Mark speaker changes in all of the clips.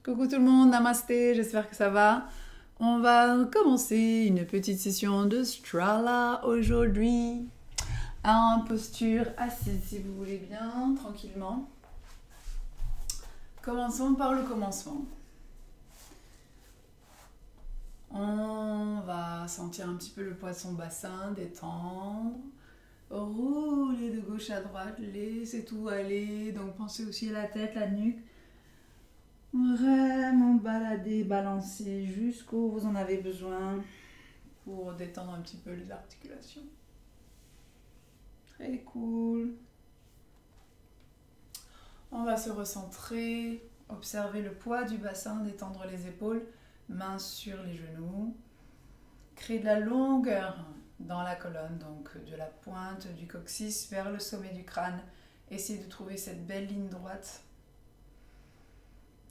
Speaker 1: Coucou tout le monde, namasté, j'espère que ça va. On va commencer une petite session de Strala aujourd'hui. En posture assise si vous voulez bien, tranquillement. Commençons par le commencement. On va sentir un petit peu le poids de son bassin, détendre. Rouler de gauche à droite, laissez tout aller. Donc pensez aussi à la tête, la nuque. Vraiment balader, balancer jusqu'où vous en avez besoin pour détendre un petit peu les articulations. Très cool. On va se recentrer, observer le poids du bassin, détendre les épaules, mains sur les genoux. Créer de la longueur dans la colonne, donc de la pointe du coccyx vers le sommet du crâne. Essayez de trouver cette belle ligne droite,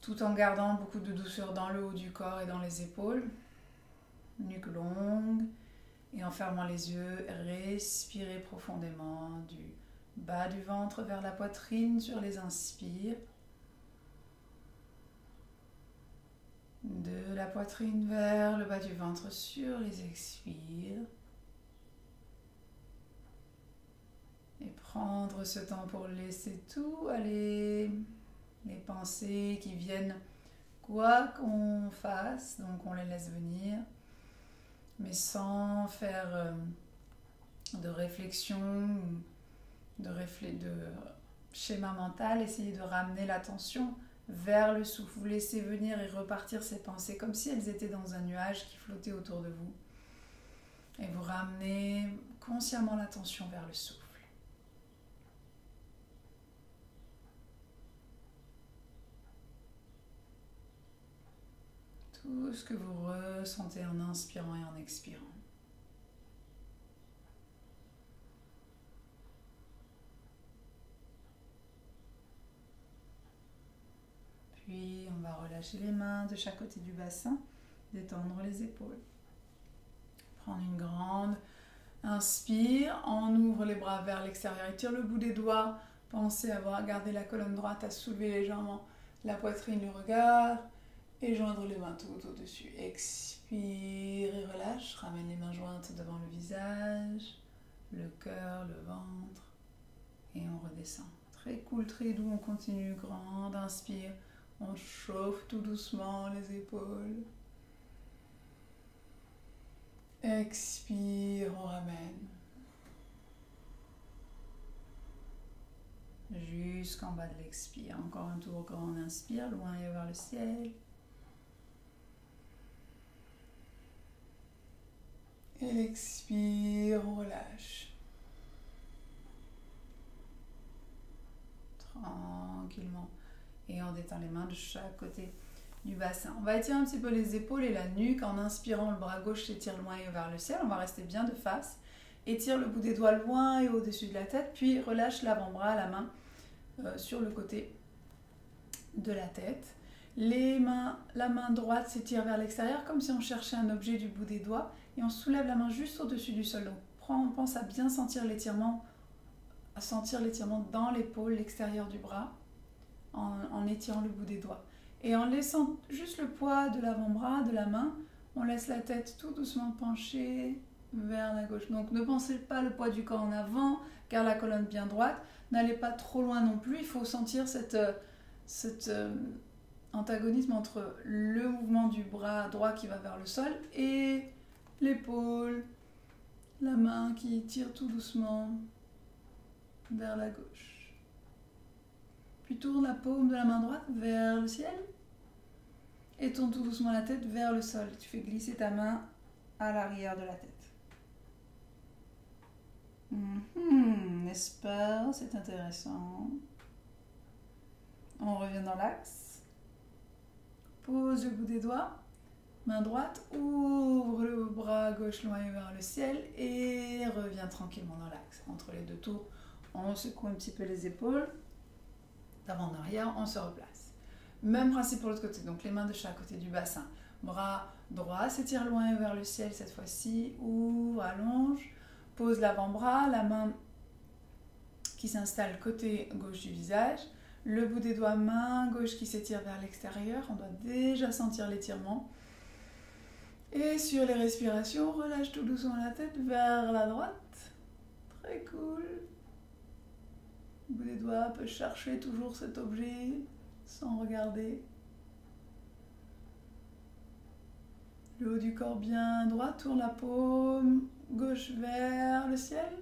Speaker 1: tout en gardant beaucoup de douceur dans le haut du corps et dans les épaules. Nuque longue. Et en fermant les yeux, respirez profondément du bas du ventre vers la poitrine sur les inspires. De la poitrine vers le bas du ventre sur les expires. Et prendre ce temps pour laisser tout aller. Les pensées qui viennent, quoi qu'on fasse, donc on les laisse venir, mais sans faire de réflexion, de schéma mental. Essayez de ramener l'attention vers le souffle. Vous laissez venir et repartir ces pensées comme si elles étaient dans un nuage qui flottait autour de vous. Et vous ramenez consciemment l'attention vers le souffle. Tout ce que vous ressentez en inspirant et en expirant. Puis on va relâcher les mains de chaque côté du bassin, détendre les épaules. Prendre une grande inspire, on ouvre les bras vers l'extérieur, étire le bout des doigts. Pensez à garder la colonne droite, à soulever légèrement la poitrine, le regard. Et joindre les mains tout au-dessus. Expire et relâche. Ramène les mains jointes devant le visage, le cœur, le ventre. Et on redescend. Très cool, très doux. On continue. Grande inspire. On chauffe tout doucement les épaules. Expire, on ramène. Jusqu'en bas de l'expire. Encore un tour grand. On inspire, loin et vers le ciel. Expire, on relâche. Tranquillement. Et on détend les mains de chaque côté du bassin. On va étirer un petit peu les épaules et la nuque. En inspirant, le bras gauche s'étire loin et vers le ciel. On va rester bien de face. Étire le bout des doigts loin et au-dessus de la tête. Puis relâche l'avant-bras, la main sur le côté de la tête. La main droite s'étire vers l'extérieur comme si on cherchait un objet du bout des doigts. Et on soulève la main juste au-dessus du sol. Donc on pense à bien sentir l'étirement dans l'épaule, l'extérieur du bras, en étirant le bout des doigts. Et en laissant juste le poids de l'avant-bras, de la main, on laisse la tête tout doucement pencher vers la gauche. Donc ne pensez pas le poids du corps en avant, car la colonne bien droite. N'allez pas trop loin non plus. Il faut sentir cet antagonisme entre le mouvement du bras droit qui va vers le sol et l'épaule, la main qui tire tout doucement vers la gauche. Puis tourne la paume de la main droite vers le ciel et tourne tout doucement la tête vers le sol. Tu fais glisser ta main à l'arrière de la tête. N'est-ce pas? C'est intéressant. On revient dans l'axe. Pose le bout des doigts. Main droite, ouvre le bras gauche loin vers le ciel et reviens tranquillement dans l'axe. Entre les deux tours, on secoue un petit peu les épaules. D'avant en arrière, on se replace. Même principe pour l'autre côté, donc les mains de chaque côté du bassin. Bras droit s'étire loin vers le ciel cette fois-ci. Ouvre, allonge. Pose l'avant-bras, la main qui s'installe côté gauche du visage. Le bout des doigts, main gauche qui s'étire vers l'extérieur. On doit déjà sentir l'étirement. Et sur les respirations, relâche tout doucement la tête vers la droite. Très cool. Le bout des doigts peut chercher toujours cet objet sans regarder. Le haut du corps bien droit, tourne la paume gauche vers le ciel.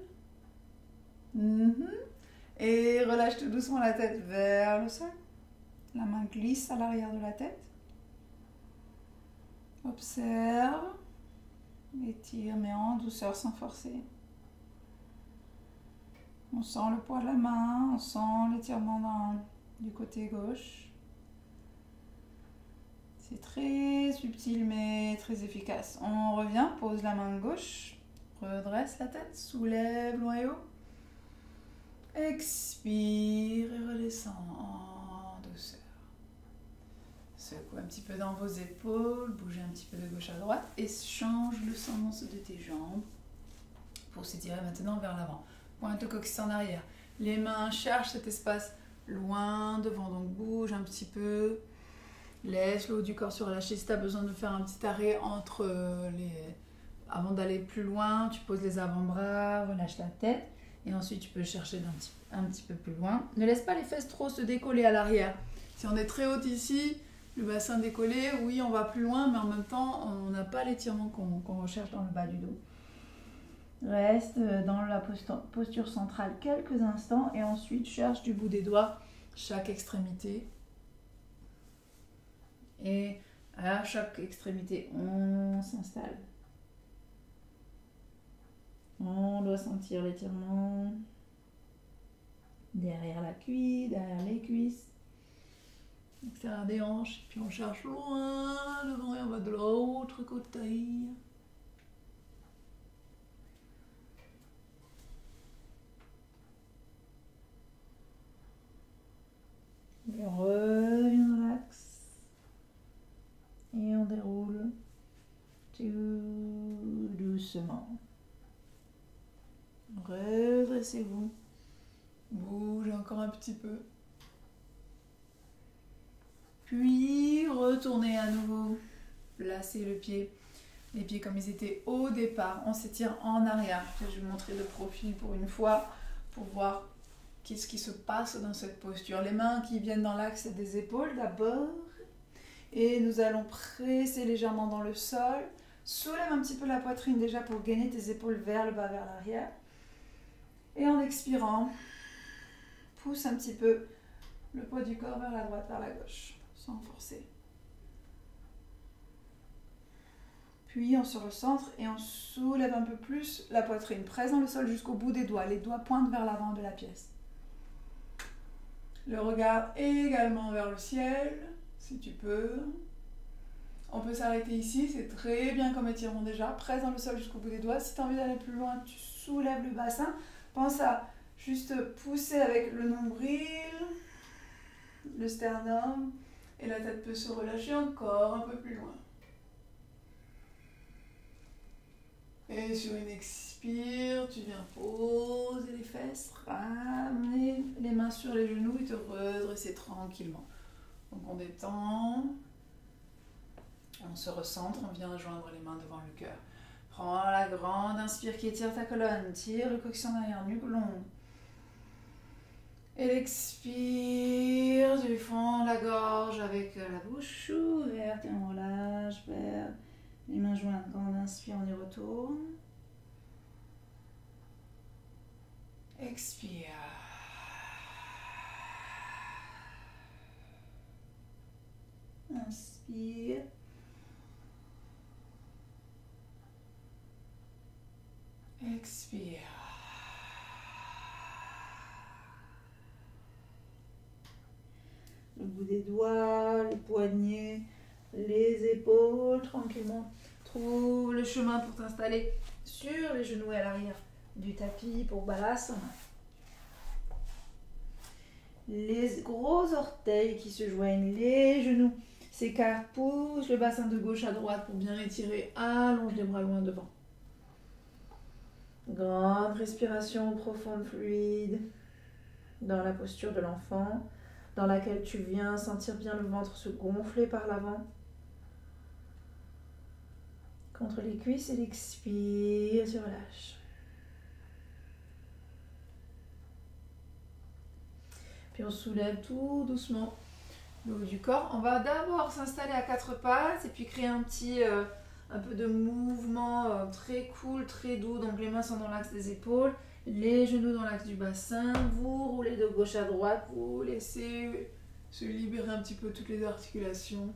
Speaker 1: Et relâche tout doucement la tête vers le sol. La main glisse à l'arrière de la tête. Observe. Étire, mais en douceur, sans forcer. On sent le poids de la main, on sent l'étirement du côté gauche. C'est très subtil mais très efficace. On revient, pose la main gauche, redresse la tête, soulève loin et haut. Expire et redescend en douceur. Secoue un petit peu dans vos épaules, bougez un petit peu de gauche à droite et change le sens de tes jambes pour s'étirer maintenant vers l'avant. Pointe le coccyx en arrière. Les mains cherchent cet espace loin devant, donc bouge un petit peu. Laisse le haut du corps se relâcher. Si tu as besoin de faire un petit arrêt entre avant d'aller plus loin, tu poses les avant-bras, relâche la tête. Et ensuite, tu peux chercher un petit peu plus loin. Ne laisse pas les fesses trop se décoller à l'arrière. Si on est très haut ici, le bassin décollé, oui, on va plus loin, mais en même temps, on n'a pas l'étirement qu'on recherche dans le bas du dos. Reste dans la posture centrale quelques instants et ensuite cherche du bout des doigts chaque extrémité. Et à chaque extrémité, on s'installe. On doit sentir l'étirement derrière la cuisse, derrière les cuisses, extérieur des hanches. Puis on cherche loin devant et on va de l'autre côté. Et on revient dans l'axe. Et on déroule tout doucement. Redressez-vous. Bougez encore un petit peu. Puis retournez à nouveau. Placez le pied. Les pieds comme ils étaient au départ. On s'étire en arrière. Je vais vous montrer de profil pour une fois pour voir qu'est-ce qui se passe dans cette posture. Les mains qui viennent dans l'axe des épaules d'abord. Et nous allons presser légèrement dans le sol. Soulève un petit peu la poitrine déjà pour gainer tes épaules vers le bas, vers l'arrière. Et en expirant, pousse un petit peu le poids du corps vers la droite, vers la gauche, sans forcer. Puis on se recentre et on soulève un peu plus la poitrine. Presse dans le sol jusqu'au bout des doigts. Les doigts pointent vers l'avant de la pièce. Le regard également vers le ciel, si tu peux. On peut s'arrêter ici, c'est très bien comme étirement déjà. Presse dans le sol jusqu'au bout des doigts. Si tu as envie d'aller plus loin, tu soulèves le bassin. Pense à juste pousser avec le nombril, le sternum, et la tête peut se relâcher encore un peu plus loin. Et sur une expire, tu viens poser les fesses, ramener les mains sur les genoux et te redresser tranquillement. Donc on détend, on se recentre, on vient joindre les mains devant le cœur. Prends la grande inspire qui étire ta colonne, tire le coccyx en arrière, nuque longue. Et l'expire du fond de la gorge avec la bouche ouverte et on relâche vers les mains jointes. Grande inspire, on y retourne. Expire. Inspire. Expire. Le bout des doigts, les poignets, les épaules, tranquillement. Trouve le chemin pour t'installer sur les genoux et à l'arrière du tapis pour Balasana. Les gros orteils qui se joignent, les genoux s'écartent, pousse le bassin de gauche à droite pour bien étirer, allonge les bras loin devant. Grande respiration profonde, fluide dans la posture de l'enfant.
Speaker 2: dans laquelle tu viens sentir bien le ventre se gonfler par l'avant. Contre les cuisses et l'expire, tu relâches. Puis on soulève tout doucement le haut du corps. On va d'abord s'installer à quatre pattes et puis créer un peu de mouvement très cool, très doux. Donc les mains sont dans l'axe des épaules, les genoux dans l'axe du bassin. Vous roulez de gauche à droite, vous laissez se libérer un petit peu toutes les articulations.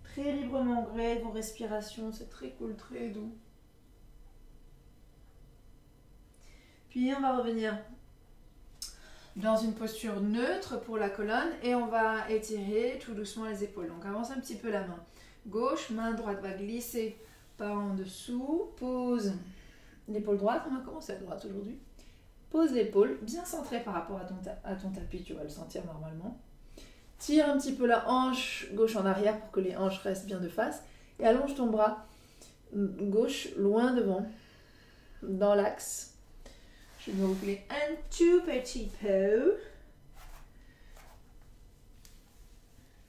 Speaker 2: Très librement gré vos respirations, c'est très cool, très doux. Puis on va revenir dans une posture neutre pour la colonne et on va étirer tout doucement les épaules. Donc avance un petit peu la main gauche, main droite va glisser par en dessous, pose l'épaule droite, on va commencer à droite aujourd'hui. Pose l'épaule, bien centrée par rapport à ton tapis, tu vas le sentir normalement. Tire un petit peu la hanche gauche en arrière pour que les hanches restent bien de face et allonge ton bras gauche loin devant, dans l'axe. Je vais reculer un tout petit peu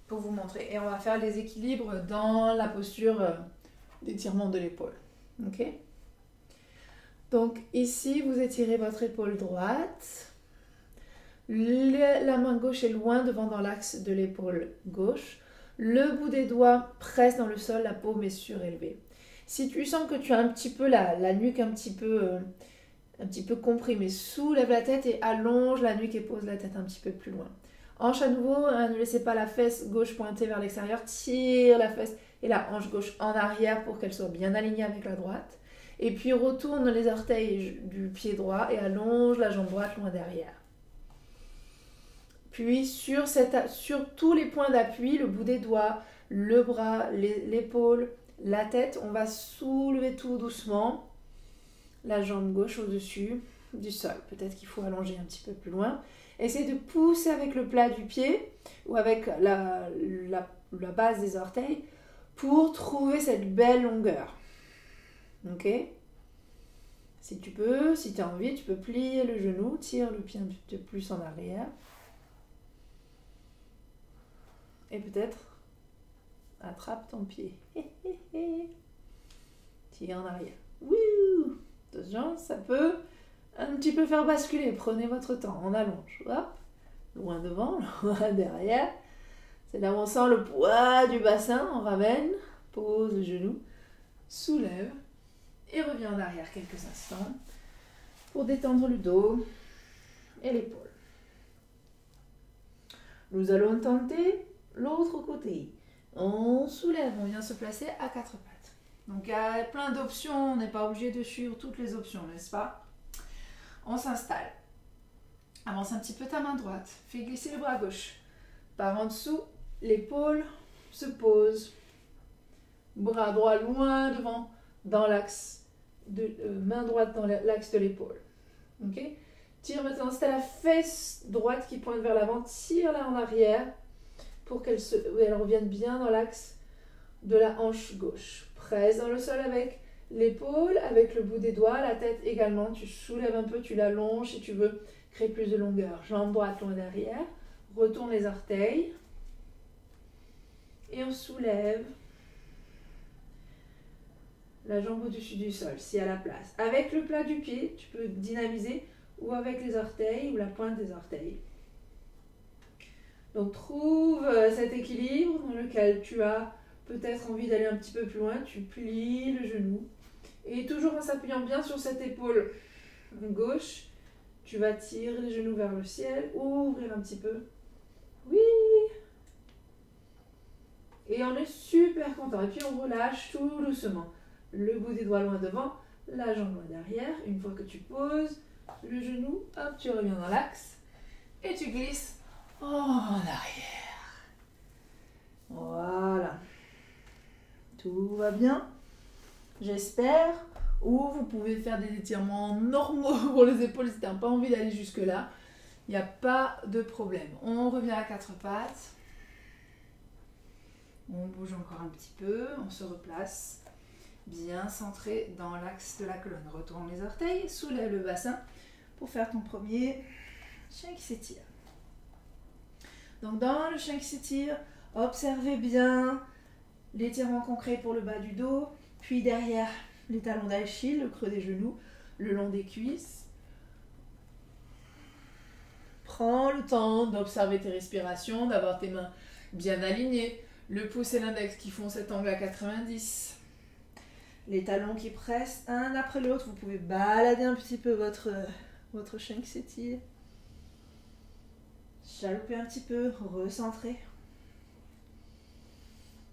Speaker 2: pour vous montrer. Et on va faire les équilibres dans la posture d'étirement de l'épaule. Ok? Donc ici, vous étirez votre épaule droite. La main gauche est loin devant dans l'axe de l'épaule gauche. Le bout des doigts presse dans le sol, la paume est surélevée. Si tu sens que tu as un petit peu la nuque un petit peu comprimée, soulève la tête et allonge la nuque et pose la tête un petit peu plus loin. Hanche à nouveau, ne laissez pas la fesse gauche pointée vers l'extérieur, tire la fesse et la hanche gauche en arrière pour qu'elle soit bien alignée avec la droite. Et puis retourne les orteils du pied droit et allonge la jambe droite loin derrière. Puis sur tous les points d'appui, le bout des doigts, le bras, l'épaule, la tête, on va soulever tout doucement. La jambe gauche au-dessus du sol. Peut-être qu'il faut allonger un petit peu plus loin. Essayez de pousser avec le plat du pied ou avec la base des orteils pour trouver cette belle longueur. Ok? Si tu peux, si tu as envie, tu peux plier le genou, tire le pied un petit peu plus en arrière. Et peut-être attrape ton pied. Tire en arrière. Wouh! Attention, ça peut un petit peu faire basculer. Prenez votre temps, on allonge. Hop, loin devant, loin derrière. C'est là où on sent le poids du bassin. On ramène, pose le genou, soulève et revient en arrière quelques instants pour détendre le dos et l'épaule. Nous allons tenter l'autre côté. On soulève, on vient se placer à quatre pattes. Donc il y a plein d'options, on n'est pas obligé de suivre toutes les options, n'est-ce pas? On s'installe. Avance un petit peu ta main droite. Fais glisser le bras gauche. Par en dessous, l'épaule se pose. Bras droit loin devant, dans l'axe de main droite dans l'axe de l'épaule. Ok? Tire maintenant, c'est la fesse droite qui pointe vers l'avant. Tire-la en arrière pour qu'elle revienne bien dans l'axe de la hanche gauche. Presse dans le sol avec l'épaule, avec le bout des doigts, la tête également. Tu soulèves un peu, tu l'allonges si tu veux créer plus de longueur. Jambe droite loin derrière. Retourne les orteils. Et on soulève la jambe au-dessus du sol, si à la place. Avec le plat du pied, tu peux dynamiser ou avec les orteils ou la pointe des orteils. Donc trouve cet équilibre dans lequel tu as peut-être envie d'aller un petit peu plus loin. Tu plies le genou et toujours en s'appuyant bien sur cette épaule gauche, tu vas tirer les genoux vers le ciel, ouvrir un petit peu. Oui. Et on est super content. Et puis on relâche tout doucement. Le bout des doigts loin devant, la jambe loin derrière. Une fois que tu poses le genou, hop, tu reviens dans l'axe et tu glisses en arrière. Voilà. Tout va bien, j'espère. Ou vous pouvez faire des étirements normaux pour les épaules si tu n'as pas envie d'aller jusque là. Il n'y a pas de problème. On revient à quatre pattes. On bouge encore un petit peu, on se replace. Bien centré dans l'axe de la colonne. Retourne les orteils, soulève le bassin. pour faire ton premier chien qui s'étire. Donc dans le chien qui s'étire, observez bien l'étirement qu'on crée pour le bas du dos, puis derrière les talons d'Achille, le creux des genoux, le long des cuisses. Prends le temps d'observer tes respirations, d'avoir tes mains bien alignées, le pouce et l'index qui font cet angle à 90. Les talons qui pressent un après l'autre, vous pouvez balader un petit peu votre chien qui s'étire. Chalouper un petit peu, recentrer.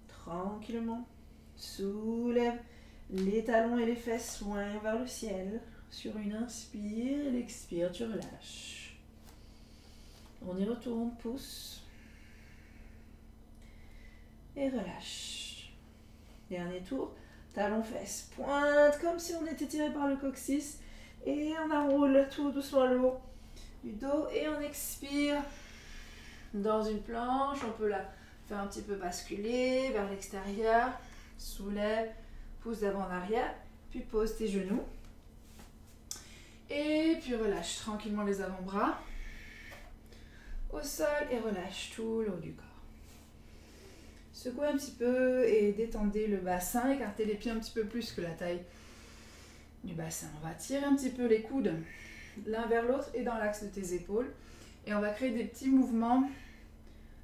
Speaker 2: Tranquillement. Soulève les talons et les fesses loin vers le ciel. Sur une inspire et l'expire, tu relâches. On y retourne, pouce. Et relâche. Dernier tour. Talons, fesses, pointe comme si on était tiré par le coccyx. Et on enroule tout doucement le haut du dos. Et on expire dans une planche. On peut la faire un petit peu basculer vers l'extérieur. Soulève, pousse d'avant en arrière. Puis pose tes genoux. Et puis relâche tranquillement les avant-bras au sol et relâche tout le haut du corps. Secouez un petit peu et détendez le bassin, écartez les pieds un petit peu plus que la taille du bassin. On va tirer un petit peu les coudes l'un vers l'autre et dans l'axe de tes épaules. Et on va créer des petits mouvements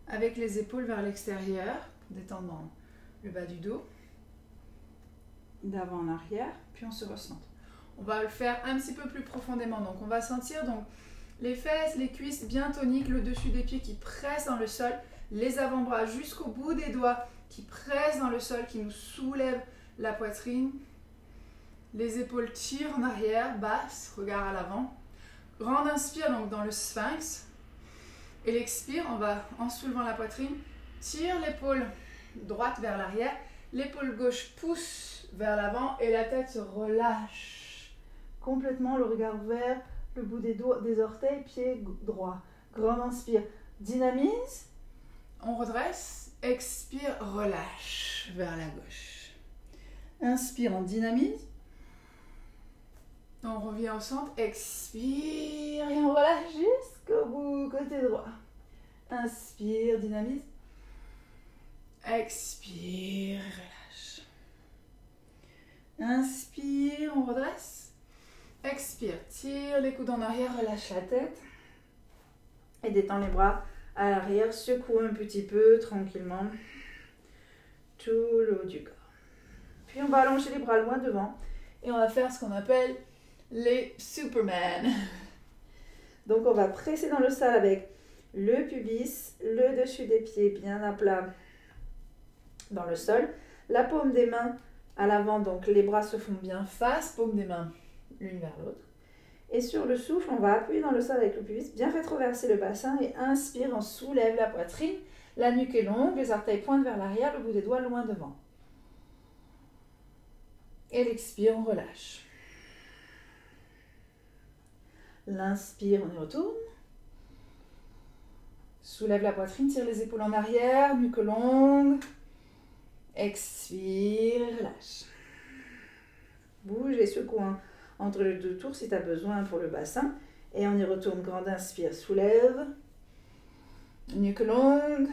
Speaker 2: avec les épaules vers l'extérieur, détendant le bas du dos, d'avant en arrière, puis on se recentre. On va le faire un petit peu plus profondément. Donc on va sentir donc les fesses, les cuisses bien toniques, le dessus des pieds qui pressent dans le sol, les avant-bras jusqu'au bout des doigts qui pressent dans le sol, qui nous soulèvent la poitrine. Les épaules tirent en arrière, basse, regard à l'avant. Grande inspire donc dans le sphinx. Et l'expire, on va, en soulevant la poitrine, tire l'épaule droite vers l'arrière. L'épaule gauche pousse vers l'avant et la tête se relâche. Complètement le regard ouvert, le bout des doigts, des orteils, pied droit. Grande inspire, dynamise. On redresse, expire, relâche vers la gauche. Inspire, on dynamise. On revient au centre, expire et on relâche jusqu'au bout, côté droit. Inspire, dynamise. Expire, relâche. Inspire, on redresse. Expire, tire les coudes en arrière, relâche la tête. Et détends les bras à l'arrière, secoue un petit peu tranquillement tout le haut du corps. Puis on va allonger les bras loin devant et on va faire ce qu'on appelle les Superman. Donc on va presser dans le sol avec le pubis, le dessus des pieds bien à plat dans le sol, la paume des mains à l'avant, donc les bras se font bien face, paume des mains l'une vers l'autre. Et sur le souffle, on va appuyer dans le sol avec le pubis, bien rétroverser le bassin et inspire, on soulève la poitrine, la nuque est longue, les orteils pointent vers l'arrière, le bout des doigts loin devant. Et l'expire, on relâche. L'inspire, on y retourne. Soulève la poitrine, tire les épaules en arrière, nuque longue. Expire, relâche. Bouge les secoue entre les deux tours si tu as besoin pour le bassin. Et on y retourne, grande inspire, soulève. Nuque longue.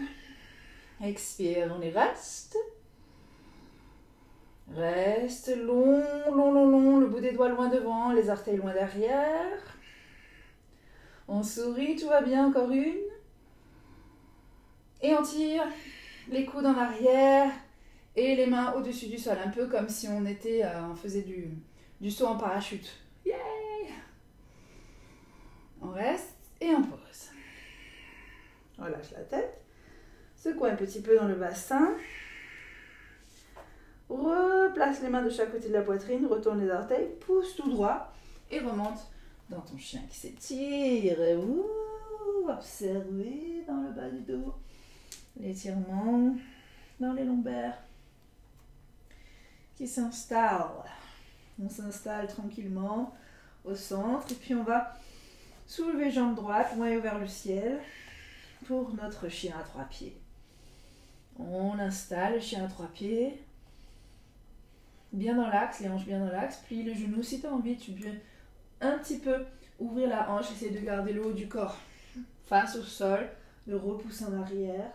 Speaker 2: Expire, on y reste. Reste long, long, long, long. Le bout des doigts loin devant, les orteils loin derrière. On sourit, tout va bien, encore une. Et on tire les coudes en arrière et les mains au-dessus du sol. Un peu comme si on faisait du saut en parachute. Yay! On reste et on pose. Relâche la tête. Secoue un petit peu dans le bassin. Replace les mains de chaque côté de la poitrine. Retourne les orteils. Pousse tout droit et remonte dans ton chien qui s'étire. Observez dans le bas du dos l'étirement dans les lombaires qui s'installe. On s'installe tranquillement au centre et puis on va soulever jambe droite, noyau vers le ciel pour notre chien à trois pieds. On installe le chien à trois pieds, bien dans l'axe, les hanches bien dans l'axe, plie les genoux. Si tu as envie, tu peux un petit peu ouvrir la hanche, essayer de garder le haut du corps face au sol, le repousser en arrière.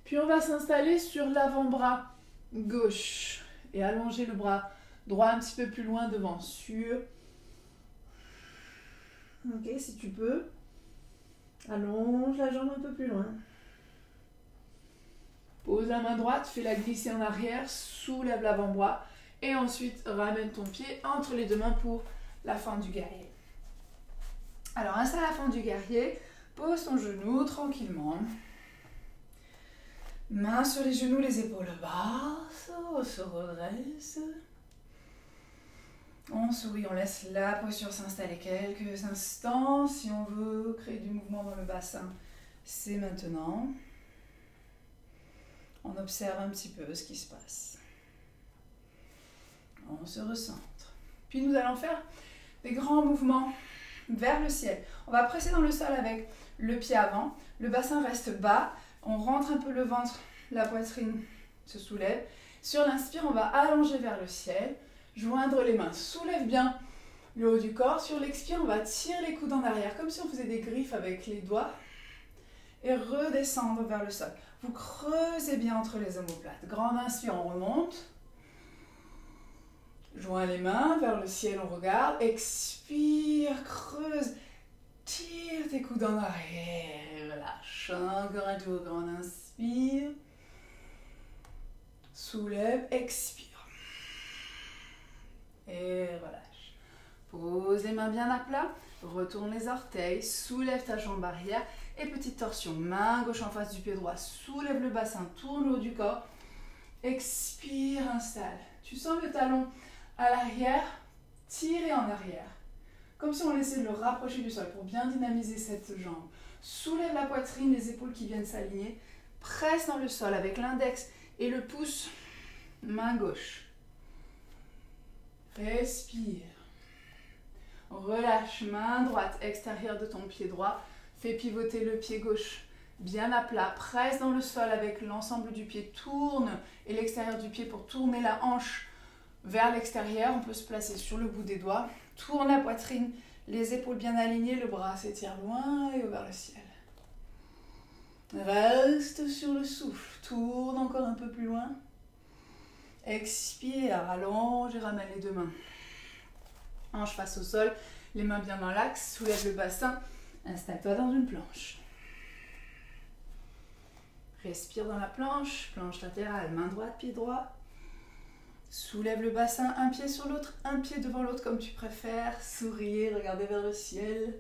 Speaker 2: Puis on va s'installer sur l'avant-bras gauche et allonger le bras droit un petit peu plus loin devant. Ok, si tu peux, allonge la jambe un peu plus loin. Pose la main droite, fais-la glisser en arrière, soulève l'avant-bras et ensuite ramène ton pied entre les deux mains pour la fente du guerrier. Alors installe la fente du guerrier, pose ton genou tranquillement. Main sur les genoux, les épaules basses, on se redresse. On sourit, on laisse la posture s'installer quelques instants. Si on veut créer du mouvement dans le bassin, c'est maintenant. On observe un petit peu ce qui se passe. On se recentre. Puis nous allons faire des grands mouvements vers le ciel. On va presser dans le sol avec le pied avant. Le bassin reste bas. On rentre un peu le ventre, la poitrine se soulève. Sur l'inspire, on va allonger vers le ciel. Joindre les mains. Soulève bien le haut du corps. Sur l'expire, on va tirer les coudes en arrière, comme si on faisait des griffes avec les doigts. Et redescendre vers le sol. Vous creusez bien entre les omoplates. Grande inspire, on remonte. Joins les mains vers le ciel, on regarde. Expire, creuse. Tire tes coudes en arrière. Relâche. Encore un tour. Grande inspire. Soulève, expire. Et relâche. Pose les mains bien à plat. Retourne les orteils. Soulève ta jambe arrière. Et petite torsion. Main gauche en face du pied droit. Soulève le bassin. Tourne le haut du corps. Expire, installe. Tu sens le talon à l'arrière. Tirez en arrière. Comme si on laissait le rapprocher du sol pour bien dynamiser cette jambe. Soulève la poitrine, les épaules qui viennent s'aligner. Presse dans le sol avec l'index et le pouce. Main gauche. Respire. Relâche, main droite, extérieure de ton pied droit. Fais pivoter le pied gauche bien à plat. Presse dans le sol avec l'ensemble du pied. Tourne et l'extérieur du pied pour tourner la hanche vers l'extérieur. On peut se placer sur le bout des doigts. Tourne la poitrine, les épaules bien alignées. Le bras s'étire loin et vers le ciel. Reste sur le souffle. Tourne encore un peu plus loin. Expire, allonge et ramène les deux mains. Hanche face au sol, les mains bien dans l'axe, soulève le bassin, installe-toi dans une planche. Respire dans la planche, planche latérale, main droite, pied droit. Soulève le bassin, un pied sur l'autre, un pied devant l'autre comme tu préfères. Souriez, regardez vers le ciel.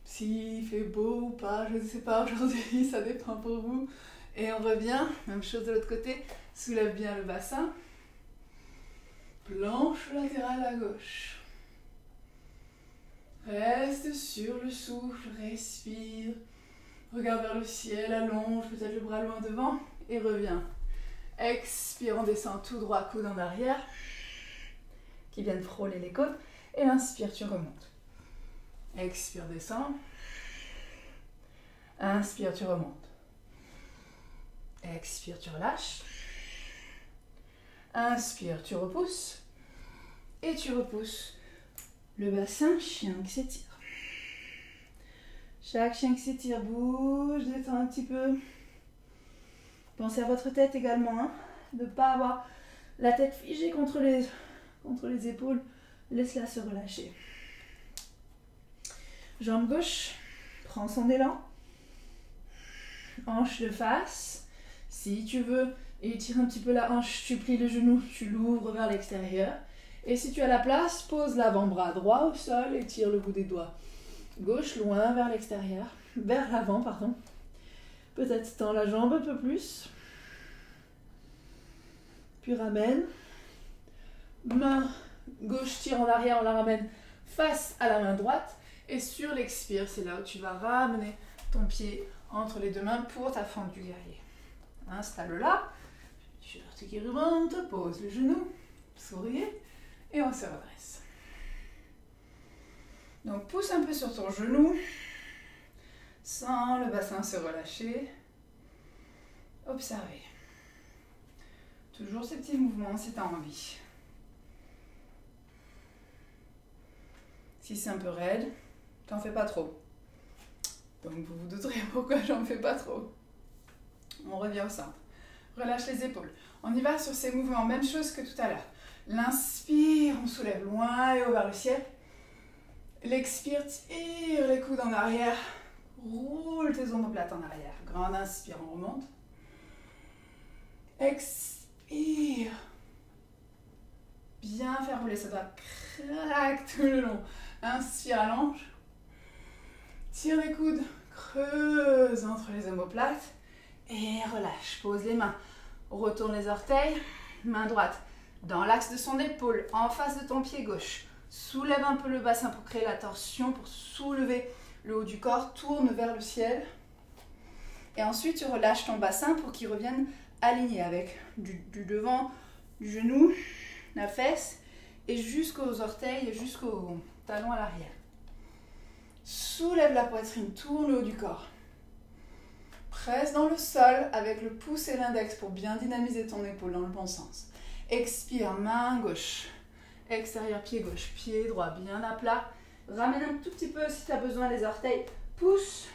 Speaker 2: S'il fait beau ou pas, je ne sais pas aujourd'hui, ça dépend pour vous. Et on revient, même chose de l'autre côté, soulève bien le bassin. Planche latérale à gauche. Reste sur le souffle, respire. Regarde vers le ciel, allonge peut-être le bras loin devant et reviens. Expire, on descend tout droit, coude en arrière, qui viennent frôler les côtes. Et inspire, tu remontes. Expire, descends. Inspire, tu remontes. Expire, tu relâches. Inspire, tu repousses. Et tu repousses le bassin, chien qui s'étire. Chaque chien qui s'étire bouge, détend un petit peu. Pensez à votre tête également, hein, de ne pas avoir la tête figée contre les épaules. Laisse-la se relâcher. Jambe gauche, prends son élan. Hanche de face. Si tu veux étire un petit peu la hanche, tu plies le genou, tu l'ouvres vers l'extérieur. Et si tu as la place, pose l'avant-bras droit au sol et tire le bout des doigts. Gauche loin vers l'extérieur, vers l'avant, pardon. Peut-être tends la jambe un peu plus. Puis ramène. Main gauche tire en arrière, on la ramène face à la main droite. Et sur l'expire, c'est là où tu vas ramener ton pied entre les deux mains pour ta fente du guerrier. Installe là. Shirti qui remonte, pose le genou, souriez et on se redresse. Donc pousse un peu sur ton genou, sens le bassin se relâcher. Observez. Toujours ces petits mouvements si tu as envie.
Speaker 1: Si c'est un peu raide, t'en fais pas trop. Donc vous vous douterez pourquoi j'en fais pas trop. On revient au centre. Relâche les épaules. On y va sur ces mouvements, même chose que tout à l'heure. L'inspire, on soulève loin et haut vers le ciel. L'expire, tire les coudes en arrière. Roule tes omoplates en arrière. Grande inspire, on remonte. Expire. Bien faire rouler, ça doit craquer tout le long. Inspire, allonge. Tire les coudes, creuse entre les omoplates. Et relâche, pose les mains. Retourne les orteils, main droite dans l'axe de son épaule, en face de ton pied gauche. Soulève un peu le bassin pour créer la torsion, pour soulever le haut du corps, tourne vers le ciel. Et ensuite, tu relâches ton bassin pour qu'il revienne aligné avec du devant, du genou, la fesse, et jusqu'aux orteils, et jusqu'au talon à l'arrière. Soulève la poitrine, tourne le haut du corps. Presse dans le sol avec le pouce et l'index pour bien dynamiser ton épaule dans le bon sens. Expire, main gauche. Extérieur, pied gauche, pied droit, bien à plat. Ramène un tout petit peu si tu as besoin les orteils. Pousse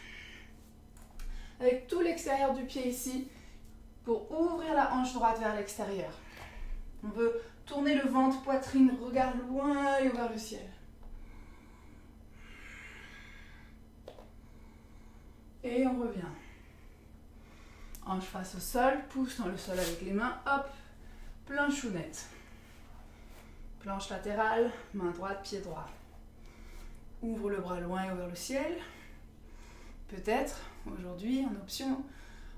Speaker 1: avec tout l'extérieur du pied ici pour ouvrir la hanche droite vers l'extérieur. On veut tourner le ventre, poitrine, regard loin et vers le ciel. Et on revient. Hanche face au sol, pousse dans le sol avec les mains, hop, planchounette. Planche latérale, main droite, pied droit. Ouvre le bras loin et vers le ciel. Peut-être, aujourd'hui, en option,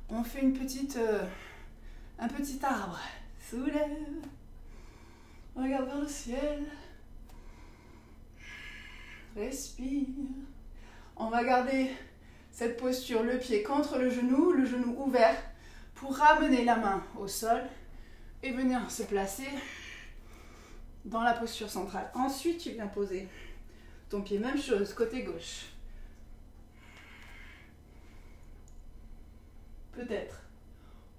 Speaker 1: on fait un petit arbre. Soulève. Regarde vers le ciel. Respire. On va garder cette posture, le pied contre le genou ouvert, pour ramener la main au sol et venir se placer dans la posture centrale. Ensuite, tu viens poser ton pied, même chose, côté gauche. Peut-être,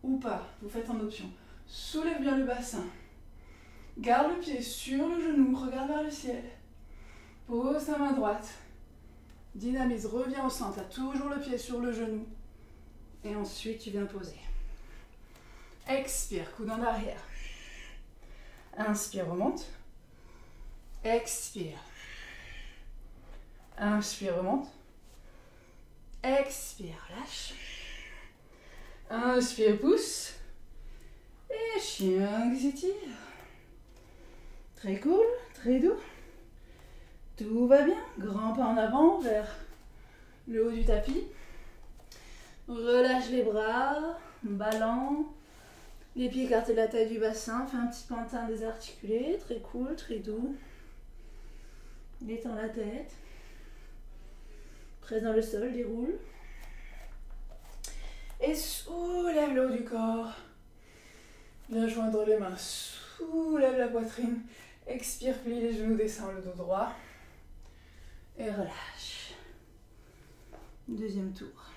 Speaker 1: ou pas, vous faites en option. Soulève bien le bassin. Garde le pied sur le genou, regarde vers le ciel. Pose ta main droite. Dynamise, reviens au centre, t'as toujours le pied sur le genou. Et ensuite, tu viens poser. Expire, coude en arrière. Inspire, remonte. Expire. Inspire, remonte. Expire, lâche. Inspire, pousse. Et chien qui s'étire. Très cool, très doux. Tout va bien. Grand pas en avant vers le haut du tapis. Relâche les bras, ballon. Les pieds écartés de la taille du bassin. Fais un petit pantin désarticulé. Très cool, très doux. Détends la tête. Presse dans le sol, déroule. Et soulève le haut du corps. Viens joindre les mains. Soulève la poitrine. Expire, plie les genoux, descends le dos droit. Et relâche. Deuxième tour.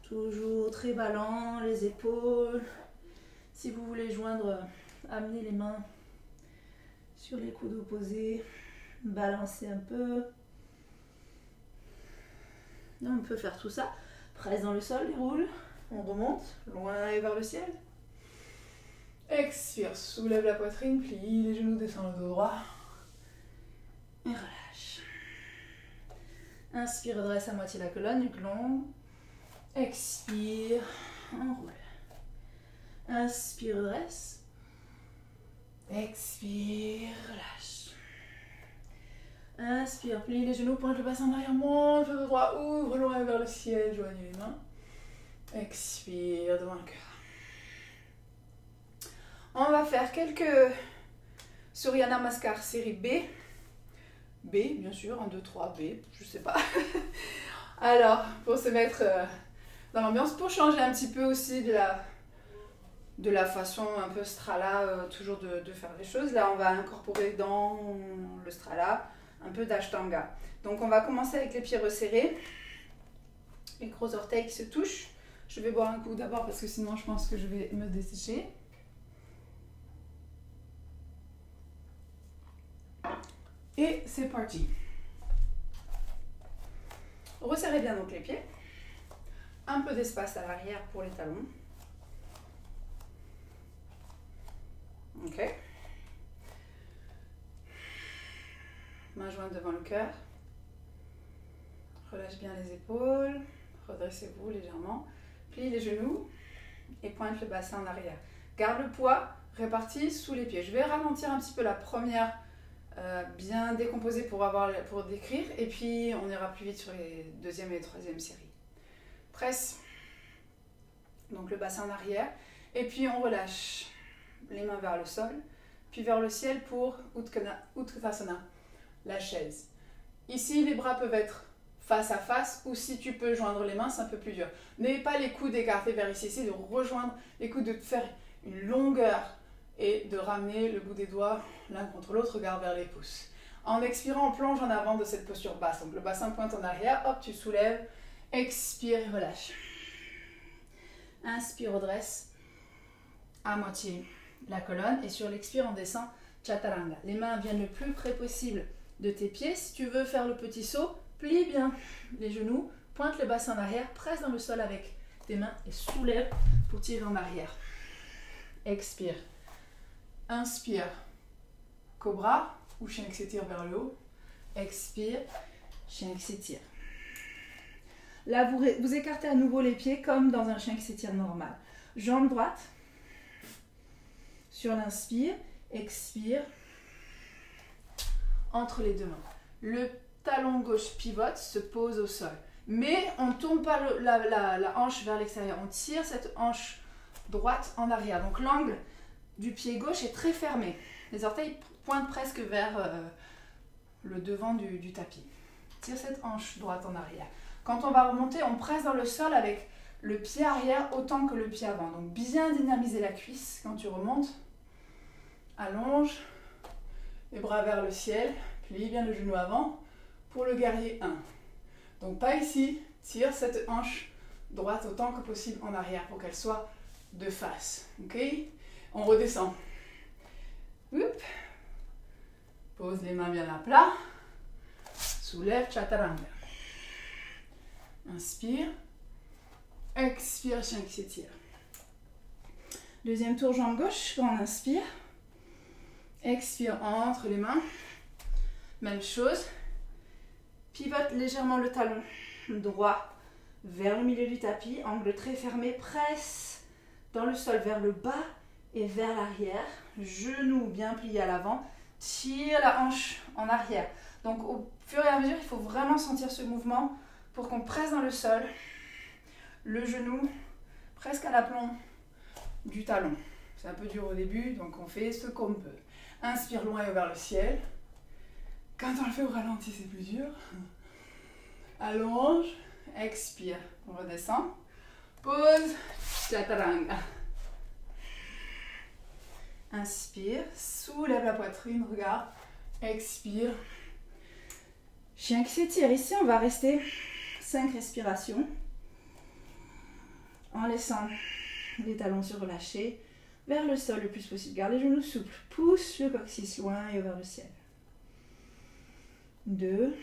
Speaker 1: Toujours très ballant, les épaules. Si vous voulez joindre, amenez les mains sur les coudes opposés. Balancez un peu. On peut faire tout ça. Presse dans le sol, déroule. On remonte, loin et vers le ciel. Expire, soulève la poitrine, plie les genoux, descend le dos droit. Et relâche. Inspire, redresse à moitié la colonne, nuque longue. Expire, enroule. Inspire, redresse. Expire, relâche. Inspire, plie les genoux, pointe le bassin en arrière, monte le dos droit, ouvre loin vers le ciel, joignez les mains. Expire devant le cœur. On va faire quelques Surya Namaskar série B. B, bien sûr, 1, 2, 3, B, je sais pas. Alors, pour se mettre dans l'ambiance, pour changer un petit peu aussi de la façon un peu strala, toujours de faire les choses. Là, on va incorporer dans le strala un peu d'ashtanga. Donc, on va commencer avec les pieds resserrés, les gros orteils qui se touchent. Je vais boire un coup d'abord parce que sinon, je pense que je vais me dessécher. Et c'est parti. Resserrez bien donc les pieds. Un peu d'espace à l'arrière pour les talons. Ok. Main jointe devant le cœur. Relâche bien les épaules. Redressez-vous légèrement. Plie les genoux et pointe le bassin en arrière. Garde le poids réparti sous les pieds. Je vais ralentir un petit peu la première, bien décomposée pour décrire. Et puis on ira plus vite sur les deuxième et les troisième séries. Presse. Donc le bassin en arrière. Et puis on relâche les mains vers le sol. Puis vers le ciel pour Utkatasana, la chaise. Ici, les bras peuvent être face à face ou si tu peux joindre les mains, c'est un peu plus dur. N'ayez pas les coudes écartés vers ici. Essayez de rejoindre les coudes, de faire une longueur et de ramener le bout des doigts l'un contre l'autre, regard vers les pouces. En expirant, on plonge en avant de cette posture basse. Donc le bassin pointe en arrière, hop, tu soulèves, expire et relâche. Inspire, redresse à moitié la colonne et sur l'expire, on descend Chaturanga. Les mains viennent le plus près possible de tes pieds. Si tu veux faire le petit saut, plie bien les genoux, pointe le bassin en arrière, presse dans le sol avec tes mains et soulève pour tirer en arrière. Expire. Inspire. Cobra ou chien qui s'étire vers le haut. Expire. Chien qui s'étire. Là, vous écartez à nouveau les pieds comme dans un chien qui s'étire normal. Jambe droite. Sur l'inspire. Expire. Entre les deux mains. Le talon gauche pivote, se pose au sol. Mais on ne tourne pas la hanche vers l'extérieur. On tire cette hanche droite en arrière. Donc l'angle du pied gauche est très fermé. Les orteils pointent presque vers le devant du tapis. Tire cette hanche droite en arrière. Quand on va remonter, on presse dans le sol avec le pied arrière autant que le pied avant. Donc bien dynamiser la cuisse quand tu remontes. Allonge les bras vers le ciel. Plie bien le genou avant pour le guerrier 1. Donc pas ici. Tire cette hanche droite autant que possible en arrière pour qu'elle soit de face. Ok? On redescend. Oup. Pose les mains bien à plat. Soulève Chaturanga. Inspire. Expire, chien qui s'étire. Deuxième tour, jambe gauche. Quand on inspire. Expire entre les mains. Même chose. Pivote légèrement le talon droit vers le milieu du tapis. Angle très fermé. Presse dans le sol vers le bas et vers l'arrière. Genoux bien pliés à l'avant. Tire la hanche en arrière. Donc au fur et à mesure, il faut vraiment sentir ce mouvement pour qu'on presse dans le sol. Le genou presque à l'aplomb du talon. C'est un peu dur au début, donc on fait ce qu'on peut. Inspire loin et vers le ciel. Quand on le fait au ralenti, c'est plus dur. Allonge. Expire. On redescend. Pause. Chaturanga. Inspire. Soulève la poitrine. Regarde. Expire. Chien qui s'étire. Ici, on va rester 5 respirations. En laissant les talons se relâcher vers le sol le plus possible. Garde les genoux souples. Pousse le coccyx loin et vers le ciel. 2.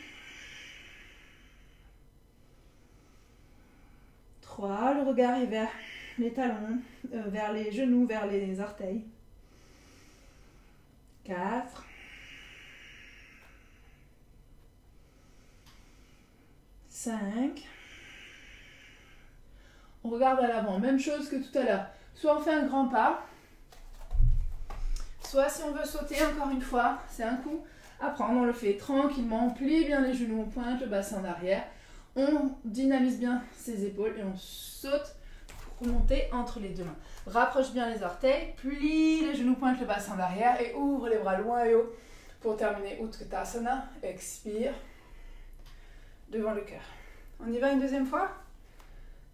Speaker 1: 3. Le regard est vers les talons, vers les genoux, vers les orteils. 4. 5. On regarde à l'avant. Même chose que tout à l'heure. Soit on fait un grand pas, soit si on veut sauter encore une fois, c'est un coup à prendre. On le fait tranquillement. On plie bien les genoux, on pointe le bassin en arrière. On dynamise bien ses épaules et on saute pour monter entre les deux mains. Rapproche bien les orteils, plie les genoux, pointe le bassin en arrière et ouvre les bras loin et haut pour terminer Utkatasana. Expire devant le cœur. On y va une deuxième fois?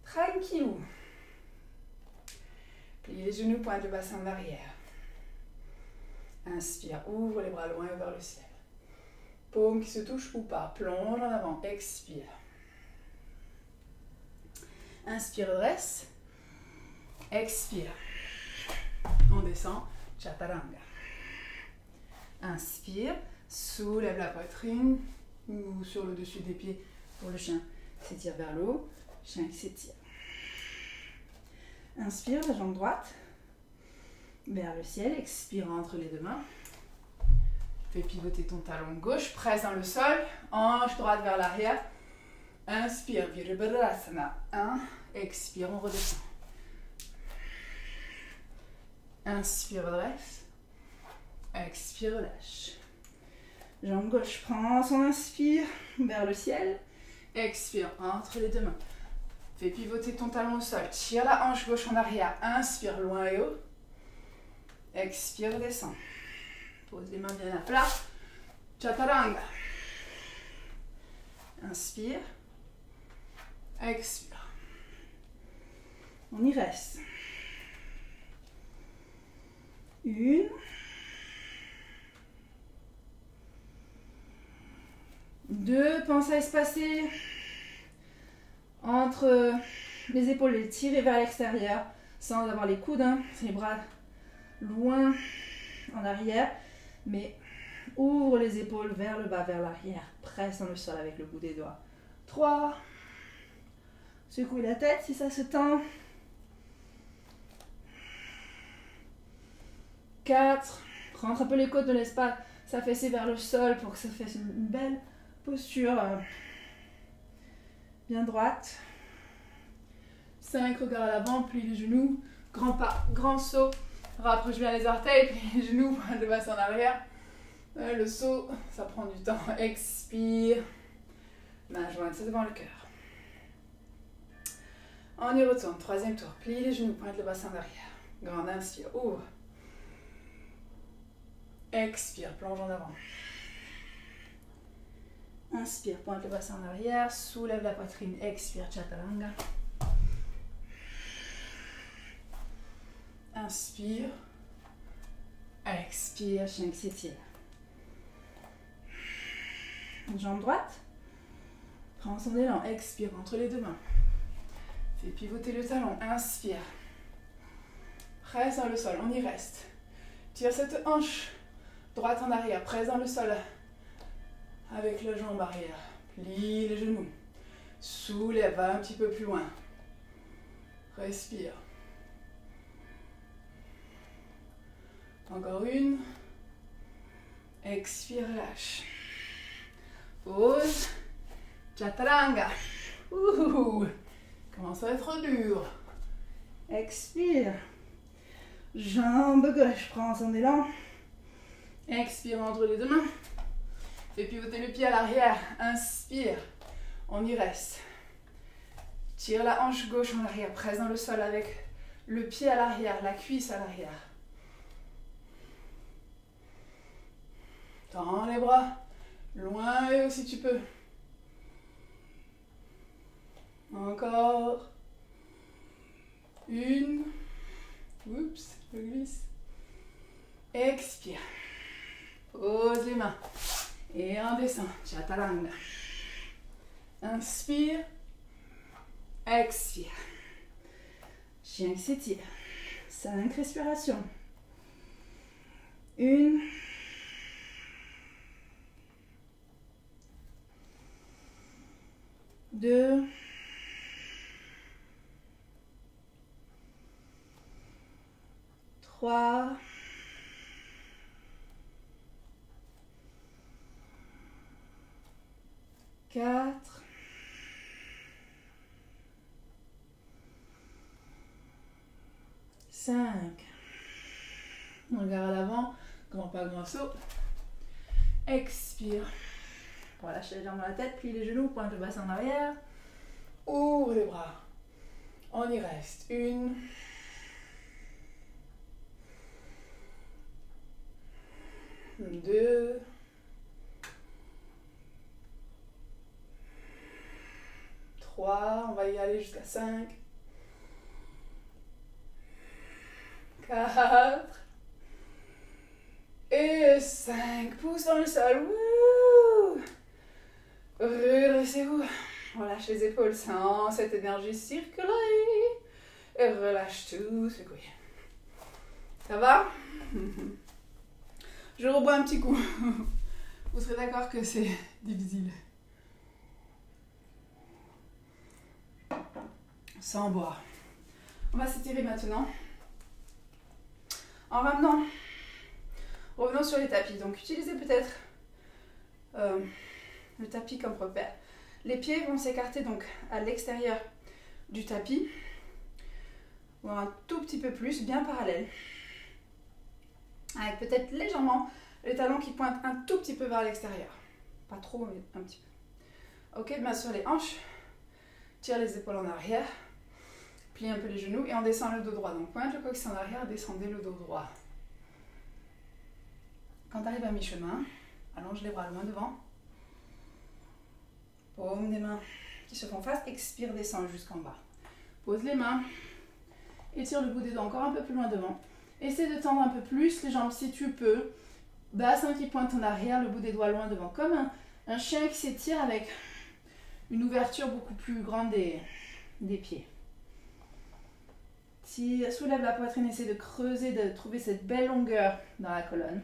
Speaker 1: Tranquillou. Plie les genoux, pointe le bassin en arrière. Inspire, ouvre les bras loin et vers le ciel. Paume qui se touche ou pas, plonge en avant, expire. Inspire, dresse. Expire. On descend, Chaturanga. Inspire, Soulève la poitrine ou sur le dessus des pieds pour le chien. S'étire vers le haut. Chien qui s'étire. Inspire, la jambe droite vers le ciel. Expire entre les deux mains. Fais pivoter ton talon gauche. Presse dans le sol. Hanche droite vers l'arrière. Inspire, Virabhadrasana. 1. Expire, on redescend. Inspire, redresse. Expire, relâche. Jambe gauche prend son inspire vers le ciel. Expire entre les deux mains. Fais pivoter ton talon au sol. Tire la hanche gauche en arrière. Inspire loin et haut. Expire, redescend. Pose les mains bien à plat. Chaturanga. Inspire. Expire. On y reste. 1. 2, pense à espacer entre les épaules, les tirer vers l'extérieur sans avoir les coudes, les bras loin en arrière, mais ouvre les épaules vers le bas, vers l'arrière, presse dans le sol avec le bout des doigts. 3, secoue la tête si ça se tend. 4, rentre un peu les côtes, ne laisse pas s'affaisser vers le sol pour que ça fasse une belle posture bien droite. 5, regard à l'avant, plie les genoux, grand pas, grand saut, rapproche bien les orteils, plie les genoux, pointe le bassin en arrière. Le saut, ça prend du temps. Expire, main jointe devant le cœur. On y retourne, 3e tour, plie les genoux, pointe le bassin en arrière. Grand inspire, ouvre. Expire, plonge en avant. Inspire, pointe le bassin en arrière, soulève la poitrine, expire, Chaturanga. Inspire, expire, chien qui s'étire. Jambe droite, prends son élan, expire entre les deux mains. Fais pivoter le talon, inspire. Presse dans le sol, on y reste. Tire cette hanche droite en arrière, presse dans le sol. Avec la jambe arrière, plie les genoux, soulève, va un petit peu plus loin, respire. Encore une, expire, lâche. Pause, Chaturanga. Commence à être dur. Expire, jambe gauche, prends son élan. Expire entre les deux mains. Fais pivoter le pied à l'arrière. Inspire. On y reste. Tire la hanche gauche en arrière. Presse dans le sol avec le pied à l'arrière, la cuisse à l'arrière. Tends les bras. Loin et haut si tu peux. Encore. Une. Oups, je glisse. Expire. Pose les mains. Et on descend. Chaturanga. Inspire. Expire. Chien qui s'étire. 5 respirations. 1. 2. 3. 4. 5. On regarde à l'avant, grand pas, grand saut. Expire. Pour lâcher les jambes dans la tête, plie les genoux, pointe le bassin en arrière. Ouvre les bras. On y reste. 1. 2. 3. On va y aller jusqu'à 5. 4. Et 5. Pouce dans le sol. Wouh! Redressez-vous. Relâche les épaules sans cette énergie circuler. Et relâche tout, secouez. Ça va? Je rebois un petit coup. Vous serez d'accord que c'est difficile. Sans boire. On va s'étirer maintenant. En ramenant, revenons sur les tapis. Donc utilisez peut-être le tapis comme repère. Les pieds vont s'écarter donc à l'extérieur du tapis, ou un tout petit peu plus, bien parallèle. Avec peut-être légèrement les talons qui pointent un tout petit peu vers l'extérieur. Pas trop, mais un petit peu. Ok, main sur les hanches. Tire les épaules en arrière. Plie un peu les genoux et on descend le dos droit. Donc pointe le coccyx en arrière, descendez le dos droit. Quand tu arrives à mi-chemin, allonge les bras loin devant. Paume des mains qui se font face. Expire, descend jusqu'en bas. Pose les mains. Étire le bout des doigts encore un peu plus loin devant. Essaie de tendre un peu plus les jambes si tu peux. Bassin qui pointe en arrière, le bout des doigts loin devant. Comme un chien qui s'étire avec une ouverture beaucoup plus grande des pieds. Soulève la poitrine, essaie de creuser, de trouver cette belle longueur dans la colonne.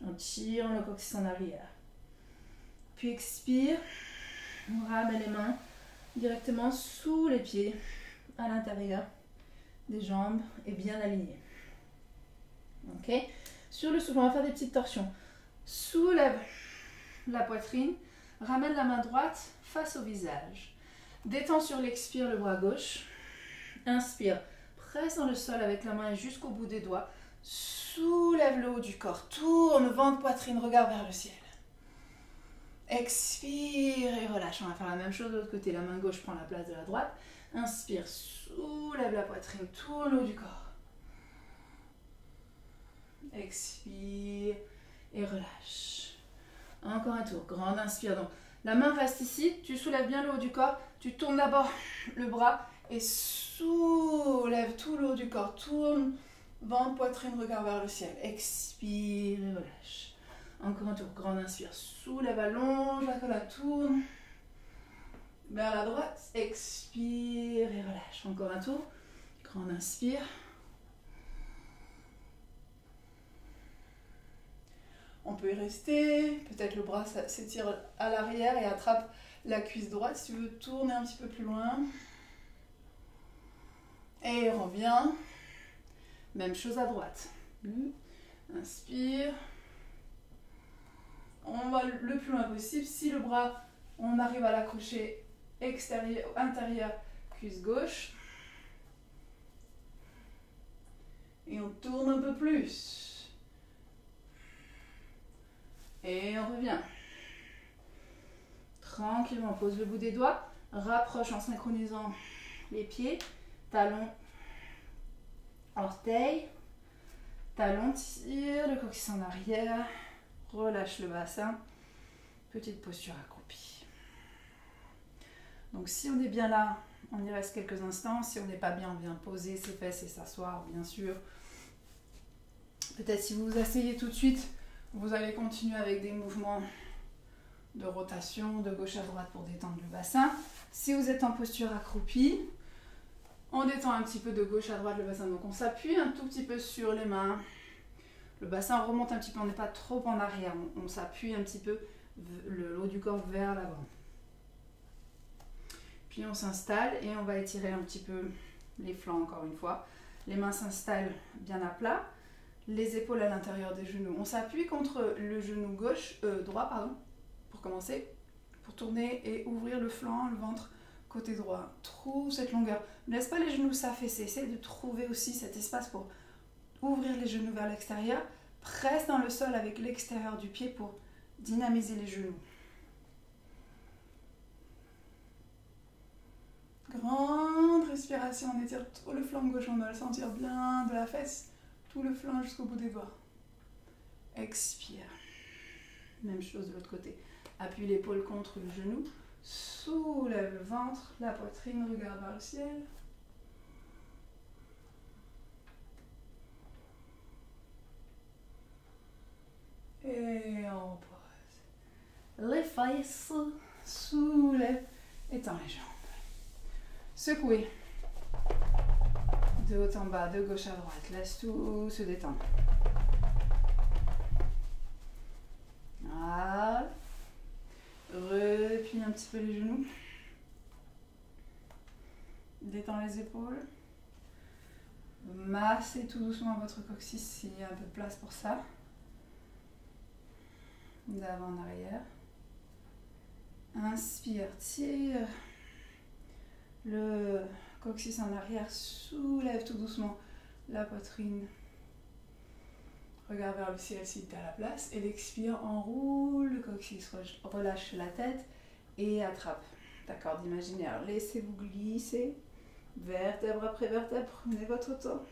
Speaker 1: On tire le coccyx en arrière. Puis expire. On ramène les mains directement sous les pieds, à l'intérieur des jambes et bien alignées. Ok. Sur le souffle, on va faire des petites torsions. Soulève la poitrine, ramène la main droite face au visage. Détends sur l'expire le bras gauche. Inspire, presse dans le sol avec la main jusqu'au bout des doigts. Soulève le haut du corps, tourne, ventre, poitrine, regard vers le ciel. Expire et relâche. On va faire la même chose de l'autre côté. La main gauche prend la place de la droite. Inspire, soulève la poitrine, tourne le haut du corps. Expire et relâche. Encore un tour. Grande inspire. Donc, la main reste ici. Tu soulèves bien le haut du corps. Tu tournes d'abord le bras et soulève tout le haut du corps. Tourne, ventre, poitrine, regard vers le ciel. Expire et relâche. Encore un tour. Grande inspire. Soulève, allonge la colonne. Tourne vers la droite. Expire et relâche. Encore un tour. Grande inspire. On peut y rester. Peut-être le bras s'étire à l'arrière et attrape la cuisse droite. Si tu veux tourner un petit peu plus loin. Et reviens. Même chose à droite. Inspire. On va le plus loin possible. Si le bras, on arrive à l'accrocher extérieur, intérieur, cuisse gauche. Et on tourne un peu plus. Et on revient. Tranquillement, pose le bout des doigts. Rapproche en synchronisant les pieds. Talons, orteils. Talons, tire le coccyx en arrière. Relâche le bassin. Petite posture accroupie. Donc si on est bien là, on y reste quelques instants. Si on n'est pas bien, on vient poser ses fesses et s'asseoir, bien sûr. Peut-être si vous vous asseyez tout de suite, vous allez continuer avec des mouvements de rotation de gauche à droite pour détendre le bassin. Si vous êtes en posture accroupie, on détend un petit peu de gauche à droite le bassin. Donc on s'appuie un tout petit peu sur les mains. Le bassin remonte un petit peu, on n'est pas trop en arrière. On s'appuie un petit peu le haut du corps vers l'avant. Puis on s'installe et on va étirer un petit peu les flancs encore une fois. Les mains s'installent bien à plat. Les épaules à l'intérieur des genoux. On s'appuie contre le genou droit, pour commencer, pour tourner et ouvrir le flanc, le ventre, côté droit. Trouve cette longueur. Ne laisse pas les genoux s'affaisser. Essaye de trouver aussi cet espace pour ouvrir les genoux vers l'extérieur. Presse dans le sol avec l'extérieur du pied pour dynamiser les genoux. Grande respiration. On étire tout le flanc gauche. On va le sentir bien de la fesse. Tout le flanc jusqu'au bout des doigts. Expire. Même chose de l'autre côté. Appuie l'épaule contre le genou. Soulève le ventre, la poitrine, regarde vers le ciel. Et on pose. Les fesses. Soulève. Étends les jambes. Secouez. De haut en bas, de gauche à droite. Laisse tout se détendre. un petit peu les genoux. Détends les épaules. Massez tout doucement votre coccyx s'il y a un peu de place pour ça. D'avant en arrière. Inspire, tire le coccyx en arrière, soulève tout doucement la poitrine. Regarde vers le ciel si tu es à la place. Et l'expire, enroule le coccyx, relâche la tête et attrape ta corde imaginaire. Laissez-vous glisser, vertèbre après vertèbre, prenez votre temps.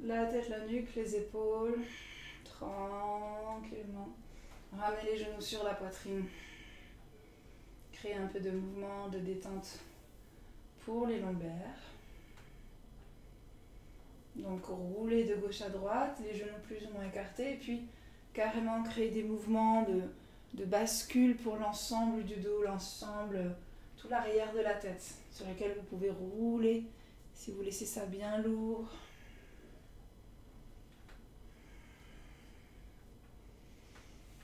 Speaker 1: La tête, la nuque, les épaules, tranquillement. Ramenez les genoux sur la poitrine. Créez un peu de mouvement, de détente pour les lombaires. Donc roulez de gauche à droite, les genoux plus ou moins écartés, et puis carrément créer des mouvements de bascule pour l'ensemble du dos, l'ensemble, tout l'arrière de la tête, sur lequel vous pouvez rouler si vous laissez ça bien lourd.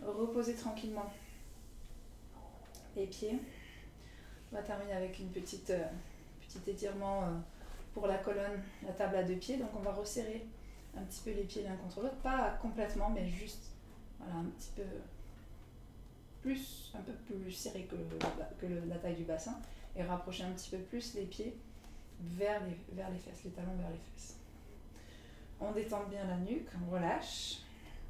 Speaker 1: Reposez tranquillement les pieds. On va terminer avec une petit étirement pour la colonne, la table à 2 pieds. Donc on va resserrer un petit peu les pieds l'un contre l'autre, pas complètement, mais juste voilà, un petit peu plus, un peu plus serré que la taille du bassin, et rapprocher un petit peu plus les pieds vers les fesses, les talons vers les fesses. On détend bien la nuque, on relâche,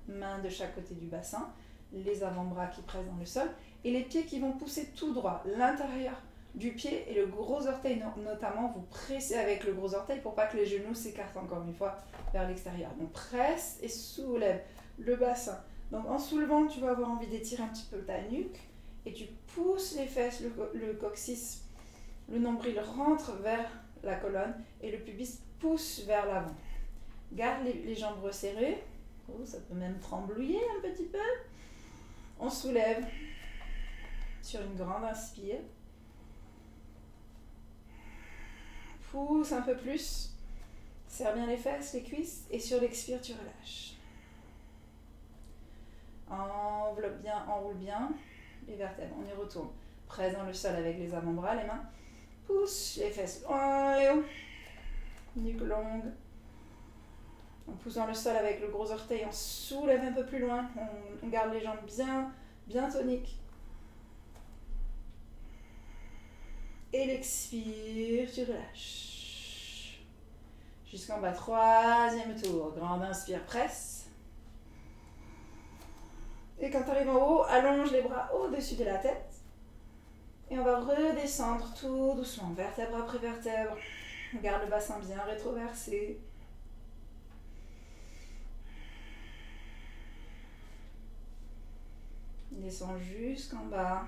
Speaker 1: mains de chaque côté du bassin, les avant-bras qui pressent dans le sol, et les pieds qui vont pousser tout droit, l'intérieur du pied et le gros orteil notamment, vous pressez avec le gros orteil pour pas que les genoux s'écartent encore une fois vers l'extérieur. Donc presse et soulève le bassin. Donc en soulevant, tu vas avoir envie d'étirer un petit peu ta nuque et tu pousses les fesses, le coccyx, le nombril rentre vers la colonne et le pubis pousse vers l'avant. Garde les jambes resserrées. Oh, ça peut même tremblouiller un petit peu. On soulève sur une grande inspire. Pousse un peu plus, serre bien les fesses, les cuisses, et sur l'expire, tu relâches. Enveloppe bien, enroule bien les vertèbres, on y retourne. Presse dans le sol avec les avant-bras, les mains. Pousse les fesses loin et haut. Nuque longue. On pousse dans le sol avec le gros orteil, on soulève un peu plus loin, on garde les jambes bien toniques. Et l'expire, tu relâches. Jusqu'en bas, 3e tour. Grande inspire, presse. Et quand tu arrives en haut, allonge les bras au-dessus de la tête. Et on va redescendre tout doucement, vertèbre après vertèbre. On garde le bassin bien rétroversé. Descends jusqu'en bas.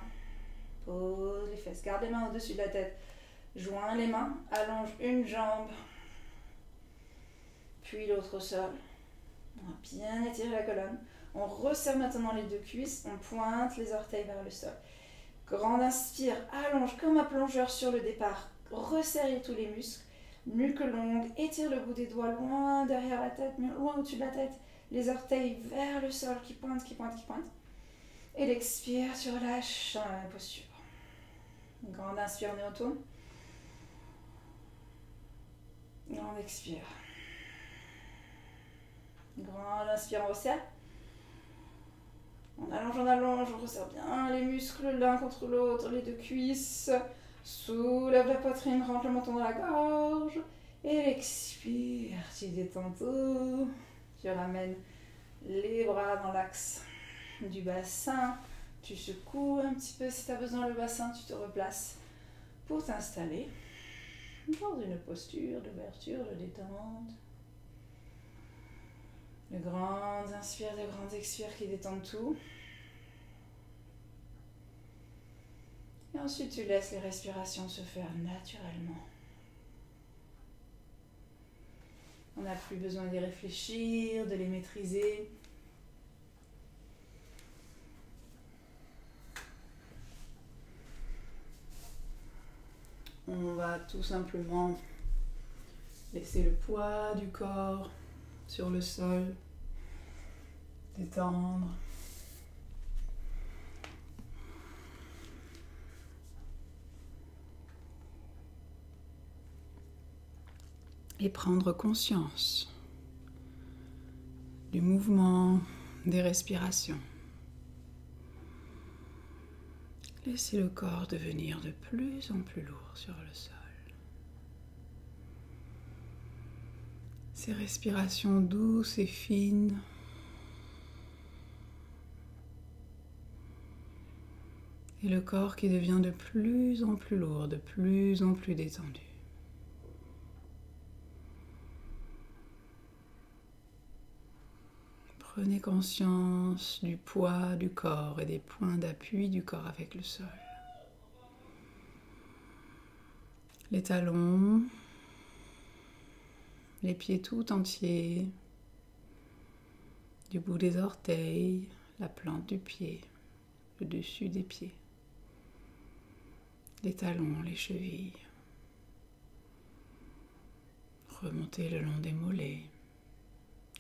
Speaker 1: Pose les fesses, garde les mains au-dessus de la tête. Joins les mains, allonge une jambe, puis l'autre au sol. On va bien étirer la colonne. On resserre maintenant les 2 cuisses, on pointe les orteils vers le sol. Grande inspire, allonge comme un plongeur sur le départ. Resserrez tous les muscles. Nuque longue, étire le bout des doigts loin derrière la tête, loin au-dessus de la tête. Les orteils vers le sol qui pointent. Et l'expire, tu relâches dans la même posture. Grande inspire, on y retourne. Grande expire. Grande inspire, on resserre. On allonge, on resserre bien les muscles l'un contre l'autre, les 2 cuisses. Soulève la poitrine, rentre le menton dans la gorge. Et l'expire, tu détends tout. Tu ramènes les bras dans l'axe du bassin. Tu secoues un petit peu si tu as besoin le bassin, tu te replaces pour t'installer dans une posture d'ouverture, de détente. De grandes inspires, de grandes expires qui détendent tout. Et ensuite, tu laisses les respirations se faire naturellement. On n'a plus besoin d'y réfléchir, de les maîtriser. On va tout simplement laisser le poids du corps sur le sol, détendre. et prendre conscience du mouvement des respirations. Laissez le corps devenir de plus en plus lourd sur le sol. Ces respirations douces et fines et le corps qui devient de plus en plus lourd, de plus en plus détendu. Prenez conscience du poids du corps et des points d'appui du corps avec le sol. Les talons, les pieds tout entiers, du bout des orteils, la plante du pied, le dessus des pieds, les talons, les chevilles. Remontez le long des mollets,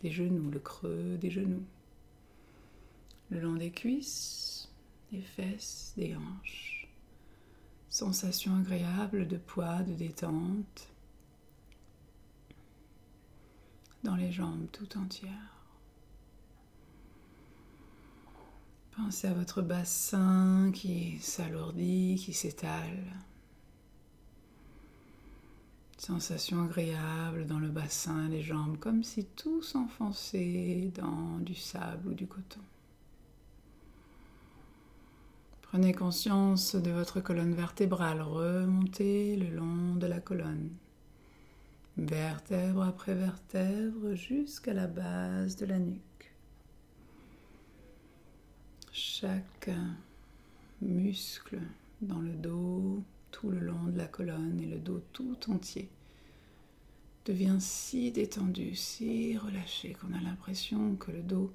Speaker 1: des genoux, le creux des genoux, le long des cuisses, des fesses, des hanches. Sensation agréable de poids, de détente dans les jambes tout entières. Pensez à votre bassin qui s'alourdit, qui s'étale. Sensation agréable dans le bassin, les jambes, comme si tout s'enfonçait dans du sable ou du coton. Prenez conscience de votre colonne vertébrale, remontez le long de la colonne, vertèbre après vertèbre, jusqu'à la base de la nuque. Chaque muscle dans le dos, tout le long de la colonne et le dos tout entier devient si détendu, si relâché qu'on a l'impression que le dos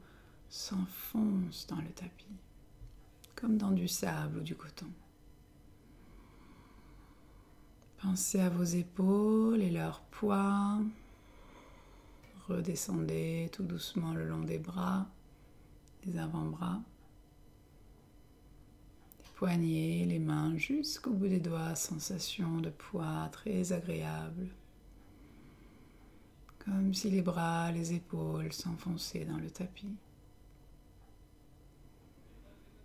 Speaker 1: s'enfonce dans le tapis, comme dans du sable ou du coton. Pensez à vos épaules et leur poids. Redescendez tout doucement le long des bras, des avant-bras. Poignets, les mains jusqu'au bout des doigts, sensation de poids très agréable. Comme si les bras, les épaules s'enfonçaient dans le tapis.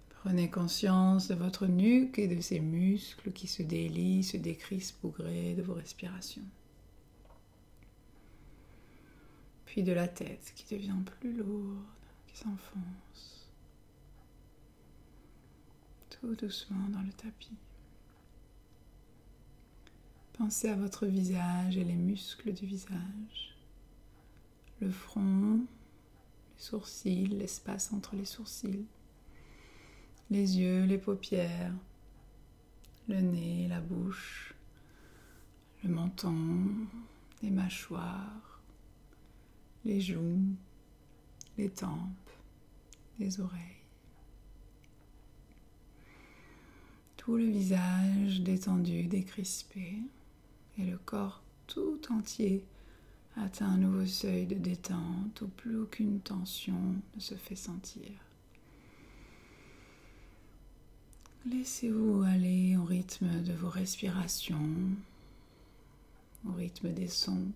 Speaker 1: Prenez conscience de votre nuque et de ces muscles qui se délient, se décrispent au gré de vos respirations. Puis de la tête qui devient plus lourde, qui s'enfonce. Tout doucement dans le tapis. Pensez à votre visage et les muscles du visage. Le front, les sourcils, l'espace entre les sourcils. Les yeux, les paupières, le nez, la bouche, le menton, les mâchoires, les joues, les tempes, les oreilles. Tout le visage détendu, décrispé, et le corps tout entier atteint un nouveau seuil de détente où plus aucune tension ne se fait sentir. Laissez-vous aller au rythme de vos respirations, au rythme des sons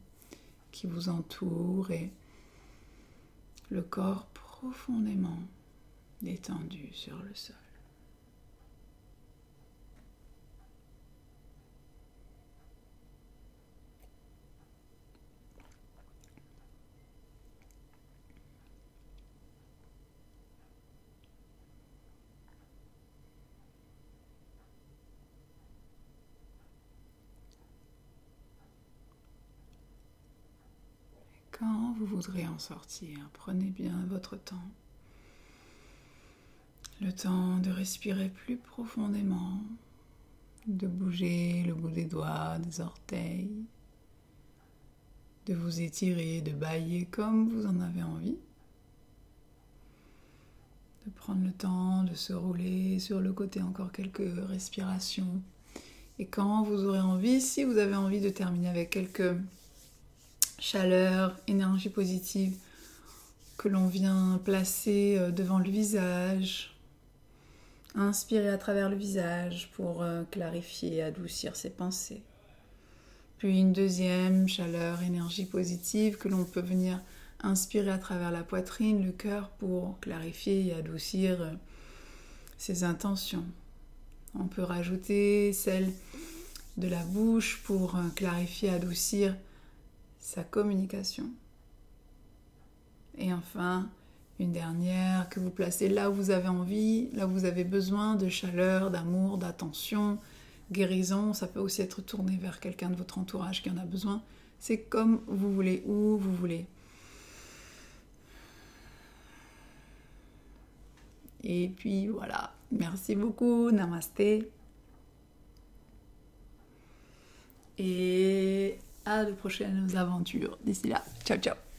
Speaker 1: qui vous entourent et le corps profondément détendu sur le sol. Quand vous voudrez en sortir, prenez bien votre temps. Le temps de respirer plus profondément, de bouger le bout des doigts, des orteils, de vous étirer, de bâiller comme vous en avez envie. De prendre le temps de se rouler sur le côté encore quelques respirations. Et quand vous aurez envie, si vous avez envie de terminer avec quelques chaleur, énergie positive que l'on vient placer devant le visage. Inspirez à travers le visage pour clarifier, adoucir ses pensées. Puis une deuxième chaleur, énergie positive que l'on peut venir inspirer à travers la poitrine, le cœur pour clarifier et adoucir ses intentions. On peut rajouter celle de la bouche pour clarifier, adoucir sa communication. Et enfin, une dernière que vous placez là où vous avez envie, là où vous avez besoin de chaleur, d'amour, d'attention, guérison. Ça peut aussi être tourné vers quelqu'un de votre entourage qui en a besoin. C'est comme vous voulez, où vous voulez. Et puis voilà, merci beaucoup, namasté. Et à de prochaines aventures. D'ici là, ciao ciao.